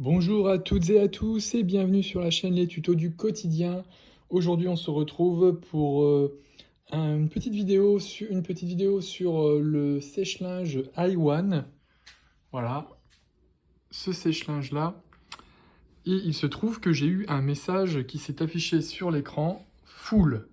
Bonjour à toutes et à tous et bienvenue sur la chaîne Les Tutos du quotidien. Aujourd'hui on se retrouve pour une petite vidéo sur le sèche-linge i1. Voilà, ce sèche-linge là. Et il se trouve que j'ai eu un message qui s'est affiché sur l'écran, full.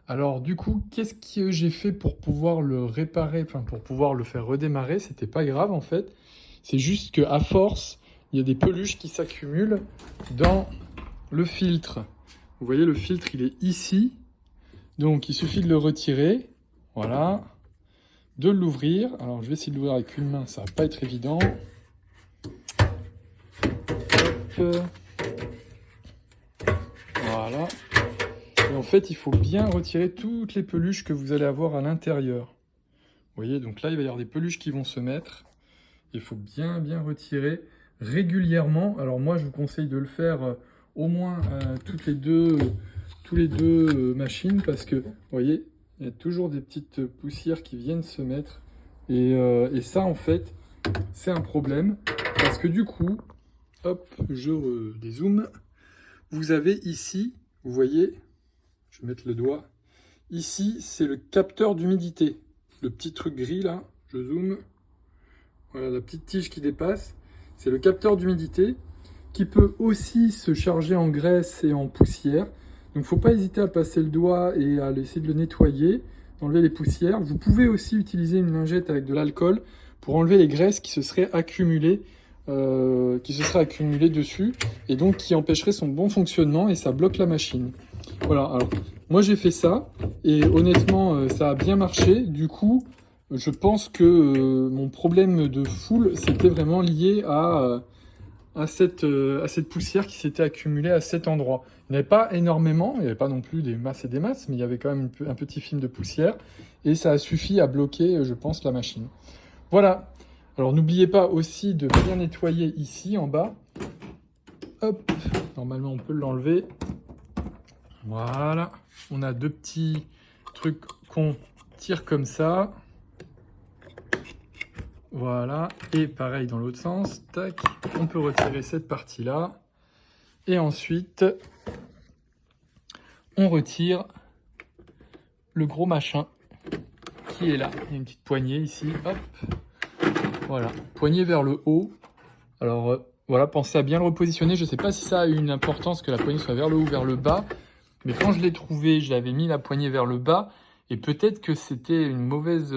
Alors du coup, qu'est-ce que j'ai fait pour pouvoir le réparer, enfin pour pouvoir le faire redémarrer? C'était pas grave en fait. C'est juste qu'à force, il y a des peluches qui s'accumulent dans le filtre. Vous voyez, le filtre, il est ici. Donc il suffit de le retirer. Voilà. De l'ouvrir. Alors je vais essayer de l'ouvrir avec une main, ça va pas être évident. Hop. Voilà. Et en fait, il faut bien retirer toutes les peluches que vous allez avoir à l'intérieur. Vous voyez, donc là, il va y avoir des peluches qui vont se mettre. Il faut bien retirer régulièrement. Alors moi, je vous conseille de le faire au moins tous les deux machines parce que, vous voyez, il y a toujours des petites poussières qui viennent se mettre. Et ça, en fait, c'est un problème parce que du coup, hop, je dézoome. Vous avez ici, vous voyez, je vais mettre le doigt. Ici, c'est le capteur d'humidité. Le petit truc gris là, je zoome. Voilà, la petite tige qui dépasse. C'est le capteur d'humidité qui peut aussi se charger en graisse et en poussière. Donc, il ne faut pas hésiter à passer le doigt et à essayer de le nettoyer, d'enlever les poussières. Vous pouvez aussi utiliser une lingette avec de l'alcool pour enlever les graisses qui se seraient accumulées dessus et donc qui empêcheraient son bon fonctionnement et ça bloque la machine. Voilà, alors moi j'ai fait ça et honnêtement ça a bien marché. Du coup, je pense que mon problème de full c'était vraiment lié à cette poussière qui s'était accumulée à cet endroit. Il n'y avait pas énormément, il n'y avait pas non plus des masses et des masses, mais il y avait quand même un petit film de poussière et ça a suffi à bloquer, je pense, la machine. Voilà. Alors n'oubliez pas aussi de bien nettoyer ici en bas. Hop, normalement on peut l'enlever. Voilà, on a deux petits trucs qu'on tire comme ça. Voilà, et pareil dans l'autre sens. Tac, on peut retirer cette partie-là. Et ensuite, on retire le gros machin qui est là. Il y a une petite poignée ici, hop. Voilà, poignée vers le haut. Alors voilà, pensez à bien le repositionner. Je ne sais pas si ça a une importance que la poignée soit vers le haut ou vers le bas. Mais quand je l'ai trouvé, j'avais mis la poignée vers le bas. Et peut-être que c'était une mauvaise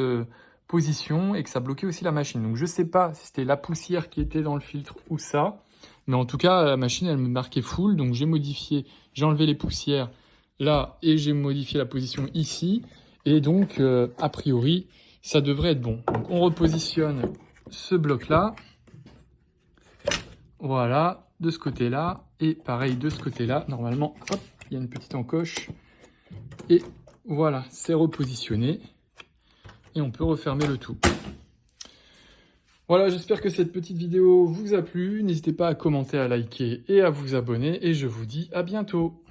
position et que ça bloquait aussi la machine. Donc je ne sais pas si c'était la poussière qui était dans le filtre ou ça. Mais en tout cas, la machine, elle me marquait full. Donc j'ai modifié, j'ai enlevé les poussières là et j'ai modifié la position ici. Et donc, a priori, ça devrait être bon. Donc on repositionne ce bloc-là. Voilà, de ce côté-là. Et pareil de ce côté-là. Normalement, hop, il y a une petite encoche. Et voilà, c'est repositionné. Et on peut refermer le tout. Voilà, j'espère que cette petite vidéo vous a plu. N'hésitez pas à commenter, à liker et à vous abonner. Et je vous dis à bientôt.